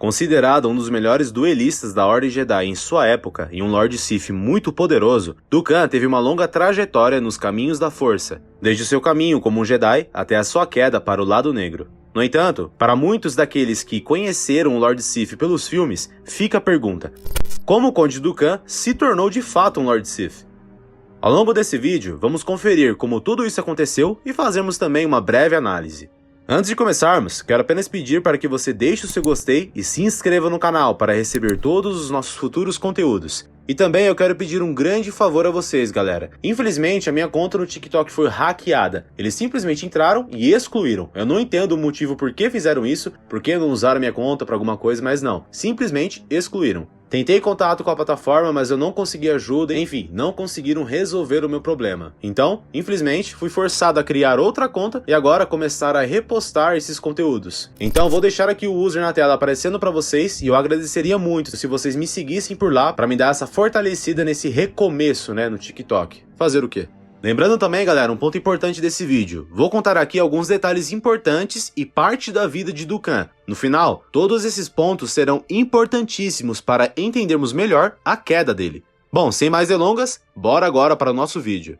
Considerado um dos melhores duelistas da Ordem Jedi em sua época e um Lord Sith muito poderoso, Dooku teve uma longa trajetória nos caminhos da Força, desde o seu caminho como um Jedi até a sua queda para o lado negro. No entanto, para muitos daqueles que conheceram o Lord Sith pelos filmes, fica a pergunta: como o Conde Dooku se tornou de fato um Lord Sith? Ao longo desse vídeo, vamos conferir como tudo isso aconteceu e fazermos também uma breve análise. Antes de começarmos, quero apenas pedir para que você deixe o seu gostei e se inscreva no canal para receber todos os nossos futuros conteúdos. E também eu quero pedir um grande favor a vocês, galera. Infelizmente, a minha conta no TikTok foi hackeada. Eles simplesmente entraram e excluíram. Eu não entendo o motivo por que fizeram isso, por que não usaram a minha conta para alguma coisa, mas não. Simplesmente excluíram. Tentei contato com a plataforma, mas eu não consegui ajuda, enfim, não conseguiram resolver o meu problema. Então, infelizmente, fui forçado a criar outra conta e agora começar a repostar esses conteúdos. Então, vou deixar aqui o user na tela aparecendo para vocês e eu agradeceria muito se vocês me seguissem por lá para me dar essa fortalecida nesse recomeço, no TikTok. Fazer o quê? Lembrando também, galera, um ponto importante desse vídeo. Vou contar aqui alguns detalhes importantes e parte da vida de Dooku. No final, todos esses pontos serão importantíssimos para entendermos melhor a queda dele. Bom, sem mais delongas, bora agora para o nosso vídeo.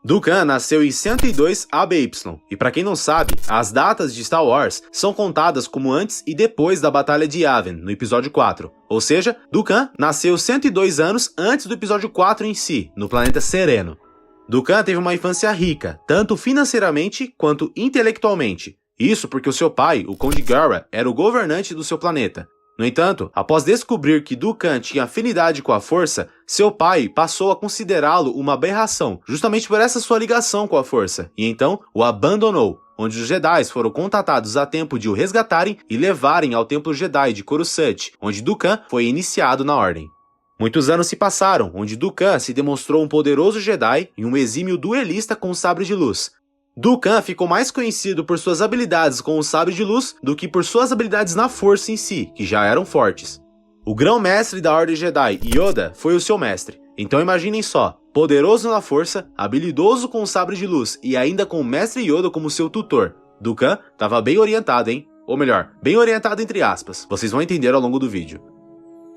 Dooku nasceu em 102 ABY, e para quem não sabe, as datas de Star Wars são contadas como antes e depois da Batalha de Yavin, no episódio 4. Ou seja, Dooku nasceu 102 anos antes do episódio 4 em si, no planeta Sereno. Dooku teve uma infância rica, tanto financeiramente quanto intelectualmente. Isso porque o seu pai, o Conde Garra, era o governante do seu planeta. No entanto, após descobrir que Dooku tinha afinidade com a Força, seu pai passou a considerá-lo uma aberração, justamente por essa sua ligação com a Força, e então o abandonou, onde os Jedi foram contatados a tempo de o resgatarem e levarem ao Templo Jedi de Coruscant, onde Dooku foi iniciado na Ordem. Muitos anos se passaram, onde Dooku se demonstrou um poderoso Jedi e um exímio duelista com o sabre de luz. Dooku ficou mais conhecido por suas habilidades com o sabre de luz do que por suas habilidades na força em si, que já eram fortes. O grão-mestre da Ordem Jedi, Yoda, foi o seu mestre. Então imaginem só, poderoso na força, habilidoso com o sabre de luz e ainda com o mestre Yoda como seu tutor. Dooku estava bem orientado, hein? Ou melhor, bem orientado entre aspas, vocês vão entender ao longo do vídeo.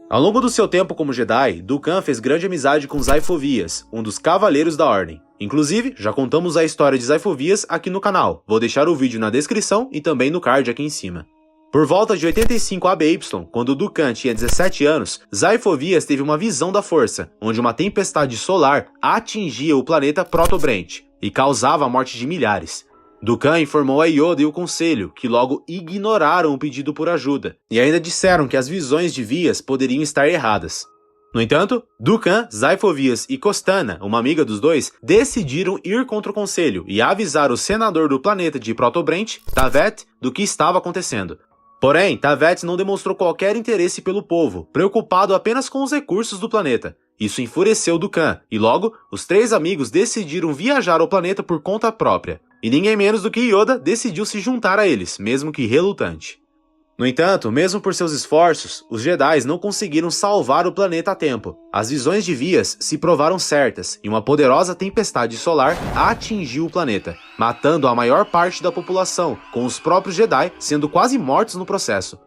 Ao longo do seu tempo como Jedi, Dooku fez grande amizade com Zyphovias, um dos Cavaleiros da Ordem. Inclusive, já contamos a história de Zyphovias aqui no canal, vou deixar o vídeo na descrição e também no card aqui em cima. Por volta de 85 ABY, quando Dooku tinha 17 anos, Zyphovias teve uma visão da Força, onde uma tempestade solar atingia o planeta Proto-Brent e causava a morte de milhares. Dooku informou a Yoda e o Conselho, que logo ignoraram o pedido por ajuda, e ainda disseram que as visões de Vias poderiam estar erradas. No entanto, Dooku, Zyphovias e Kostana, uma amiga dos dois, decidiram ir contra o Conselho e avisar o senador do planeta de Proto-Brent, Tavet, do que estava acontecendo. Porém, Tavet não demonstrou qualquer interesse pelo povo, preocupado apenas com os recursos do planeta. Isso enfureceu Dooku, e logo, os três amigos decidiram viajar ao planeta por conta própria. E ninguém menos do que Yoda decidiu se juntar a eles, mesmo que relutante. No entanto, mesmo por seus esforços, os Jedi não conseguiram salvar o planeta a tempo. As visões de Vias se provaram certas e uma poderosa tempestade solar atingiu o planeta, matando a maior parte da população, com os próprios Jedi sendo quase mortos no processo.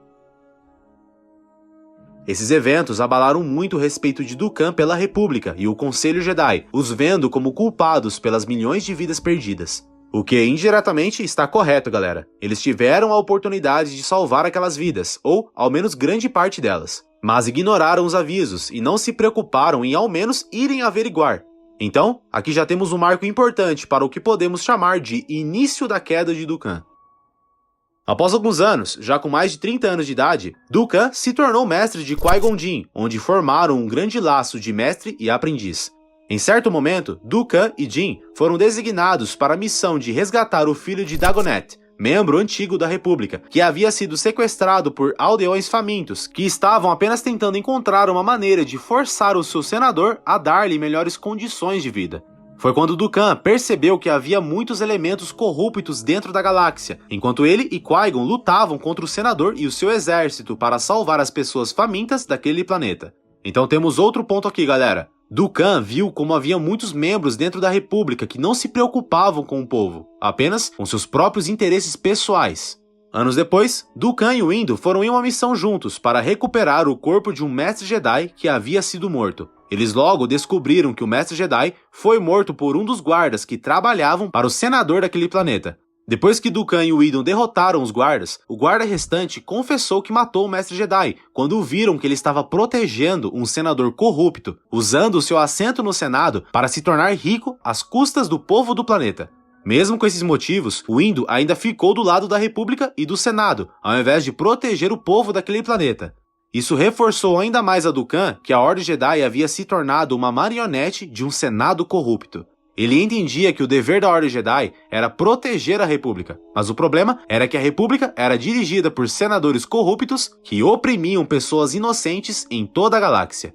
Esses eventos abalaram muito o respeito de Dooku pela República e o Conselho Jedi, os vendo como culpados pelas milhões de vidas perdidas. O que indiretamente está correto, galera. Eles tiveram a oportunidade de salvar aquelas vidas, ou ao menos grande parte delas. Mas ignoraram os avisos e não se preocuparam em ao menos irem averiguar. Então, aqui já temos um marco importante para o que podemos chamar de início da queda de Dooku. Após alguns anos, já com mais de 30 anos de idade, Dooku se tornou mestre de Qui-Gon Jinn, onde formaram um grande laço de mestre e aprendiz. Em certo momento, Dooku e Jinn foram designados para a missão de resgatar o filho de Dagonet, membro antigo da República, que havia sido sequestrado por aldeões famintos, que estavam apenas tentando encontrar uma maneira de forçar o seu senador a dar-lhe melhores condições de vida. Foi quando Dooku percebeu que havia muitos elementos corruptos dentro da galáxia, enquanto ele e Qui-Gon lutavam contra o senador e o seu exército para salvar as pessoas famintas daquele planeta. Então temos outro ponto aqui, galera. Dooku viu como havia muitos membros dentro da República que não se preocupavam com o povo, apenas com seus próprios interesses pessoais. Anos depois, Dukan e Windu foram em uma missão juntos para recuperar o corpo de um mestre Jedi que havia sido morto. Eles logo descobriram que o mestre Jedi foi morto por um dos guardas que trabalhavam para o senador daquele planeta. Depois que Dukan e Whedon derrotaram os guardas, o guarda restante confessou que matou o mestre Jedi, quando viram que ele estava protegendo um senador corrupto, usando o seu assento no Senado para se tornar rico às custas do povo do planeta. Mesmo com esses motivos, Windu ainda ficou do lado da República e do Senado, ao invés de proteger o povo daquele planeta. Isso reforçou ainda mais a Dukan que a Ordem Jedi havia se tornado uma marionete de um Senado corrupto. Ele entendia que o dever da Ordem Jedi era proteger a República, mas o problema era que a República era dirigida por senadores corruptos que oprimiam pessoas inocentes em toda a galáxia.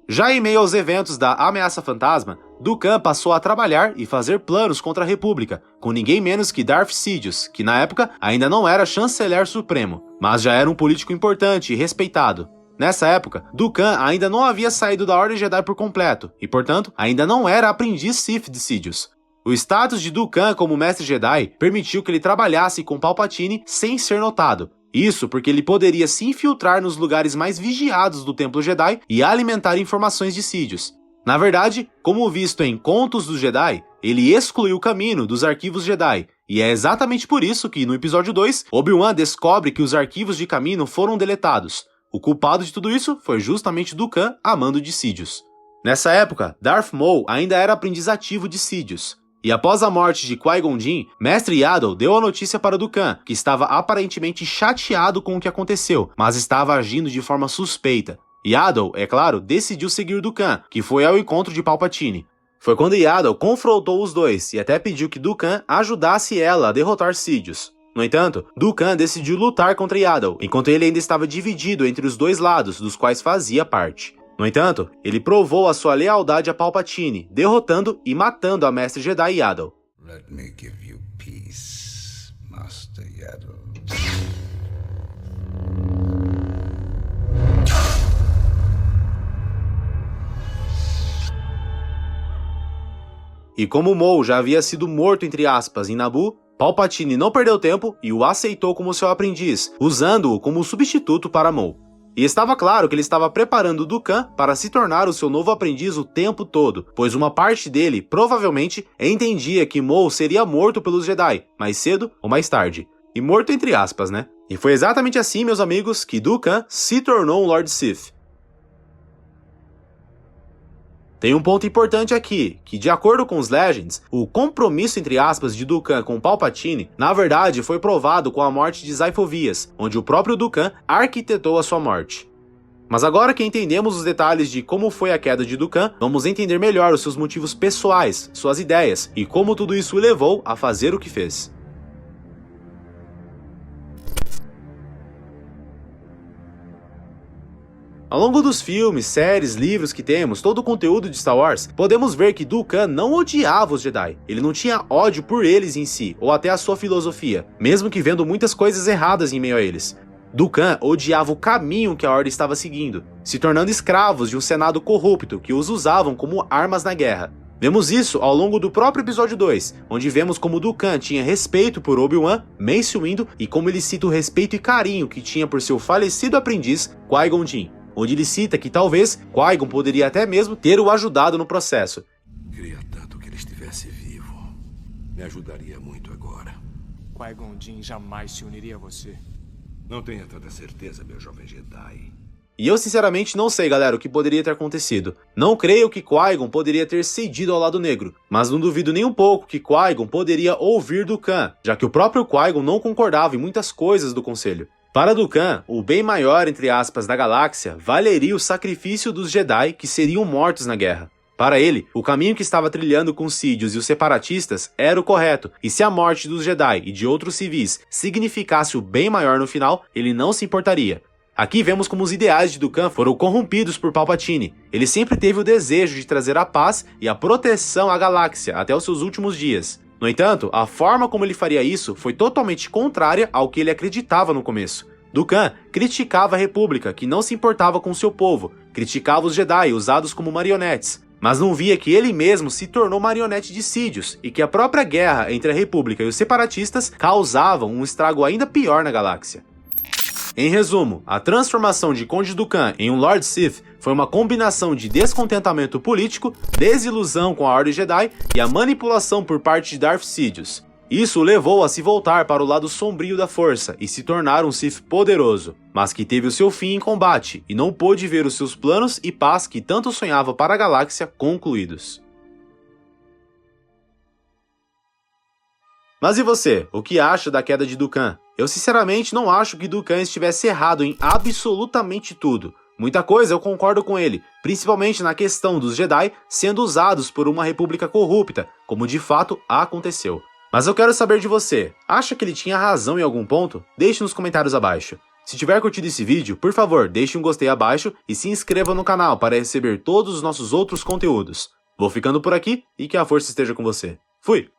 Já em meio aos eventos da Ameaça Fantasma, Dukan passou a trabalhar e fazer planos contra a República, com ninguém menos que Darth Sidious, que na época ainda não era chanceler supremo, mas já era um político importante e respeitado. Nessa época, Dukan ainda não havia saído da Ordem Jedi por completo, e portanto, ainda não era aprendiz Sith de Sidious. O status de Dukan como mestre Jedi permitiu que ele trabalhasse com Palpatine sem ser notado. Isso porque ele poderia se infiltrar nos lugares mais vigiados do Templo Jedi e alimentar informações de Sidious. Na verdade, como visto em Contos dos Jedi, ele excluiu Kamino dos arquivos Jedi, e é exatamente por isso que, no episódio 2, Obi-Wan descobre que os arquivos de Kamino foram deletados. O culpado de tudo isso foi justamente Dukan a mando de Sidious. Nessa época, Darth Maul ainda era aprendiz ativo de Sidious. E após a morte de Qui-Gon Jinn, Mestre Yaddle deu a notícia para Dukan, que estava aparentemente chateado com o que aconteceu, mas estava agindo de forma suspeita. Yaddle, é claro, decidiu seguir Dukan, que foi ao encontro de Palpatine. Foi quando Yaddle confrontou os dois e até pediu que Dukan ajudasse ela a derrotar Sidious. No entanto, Dukan decidiu lutar contra Yaddle, enquanto ele ainda estava dividido entre os dois lados, dos quais fazia parte. No entanto, ele provou a sua lealdade a Palpatine, derrotando e matando a Mestre Jedi Yaddle. Let me give you peace, Master Yaddle. E como Maul já havia sido morto entre aspas em Naboo, Palpatine não perdeu tempo e o aceitou como seu aprendiz, usando-o como substituto para Maul. E estava claro que ele estava preparando Dukan para se tornar o seu novo aprendiz o tempo todo, pois uma parte dele, provavelmente, entendia que Maul seria morto pelos Jedi, mais cedo ou mais tarde. E morto entre aspas, né? E foi exatamente assim, meus amigos, que Dukan se tornou um Lord Sith. Tem um ponto importante aqui, que de acordo com os Legends, o compromisso entre aspas de Dukan com Palpatine, na verdade foi provado com a morte de Zyphovias, onde o próprio Dukan arquitetou a sua morte. Mas agora que entendemos os detalhes de como foi a queda de Dukan, vamos entender melhor os seus motivos pessoais, suas ideias e como tudo isso o levou a fazer o que fez. Ao longo dos filmes, séries, livros que temos, todo o conteúdo de Star Wars, podemos ver que Dukan não odiava os Jedi. Ele não tinha ódio por eles em si, ou até a sua filosofia, mesmo que vendo muitas coisas erradas em meio a eles. Dukan odiava o caminho que a Ordem estava seguindo, se tornando escravos de um Senado corrupto que os usavam como armas na guerra. Vemos isso ao longo do próprio episódio 2, onde vemos como Dukan tinha respeito por Obi-Wan, Mace Windu e como ele cita o respeito e carinho que tinha por seu falecido aprendiz, Qui-Gon Jinn, onde ele cita que talvez Qui-Gon poderia até mesmo ter o ajudado no processo. Queria tanto que ele estivesse vivo. Me ajudaria muito agora. Qui-Gon Jinn jamais se uniria a você. Não tenha tanta certeza, meu jovem Jedi. E eu sinceramente não sei, galera, o que poderia ter acontecido. Não creio que Qui-Gon poderia ter cedido ao lado negro, mas não duvido nem um pouco que Qui-Gon poderia ouvir Dukan, já que o próprio Qui-Gon não concordava em muitas coisas do conselho. Para Dukan, o bem maior, entre aspas, da galáxia valeria o sacrifício dos Jedi que seriam mortos na guerra. Para ele, o caminho que estava trilhando com Sidious e os separatistas era o correto, e se a morte dos Jedi e de outros civis significasse o bem maior no final, ele não se importaria. Aqui vemos como os ideais de Dukan foram corrompidos por Palpatine. Ele sempre teve o desejo de trazer a paz e a proteção à galáxia até os seus últimos dias. No entanto, a forma como ele faria isso foi totalmente contrária ao que ele acreditava no começo. Dukan criticava a República, que não se importava com seu povo, criticava os Jedi usados como marionetes. mas não via que ele mesmo se tornou marionete de Sidious e que a própria guerra entre a República e os separatistas causavam um estrago ainda pior na galáxia. Em resumo, a transformação de Conde Dooku em um Lord Sith foi uma combinação de descontentamento político, desilusão com a Ordem Jedi e a manipulação por parte de Darth Sidious. Isso o levou a se voltar para o lado sombrio da força e se tornar um Sith poderoso, mas que teve o seu fim em combate e não pôde ver os seus planos e paz que tanto sonhava para a galáxia concluídos. Mas e você? O que acha da queda de Dooku? Eu sinceramente não acho que Dooku estivesse errado em absolutamente tudo. Muita coisa eu concordo com ele, principalmente na questão dos Jedi sendo usados por uma república corrupta, como de fato aconteceu. Mas eu quero saber de você, acha que ele tinha razão em algum ponto? Deixe nos comentários abaixo. Se tiver curtido esse vídeo, por favor, deixe um gostei abaixo e se inscreva no canal para receber todos os nossos outros conteúdos. Vou ficando por aqui e que a força esteja com você. Fui!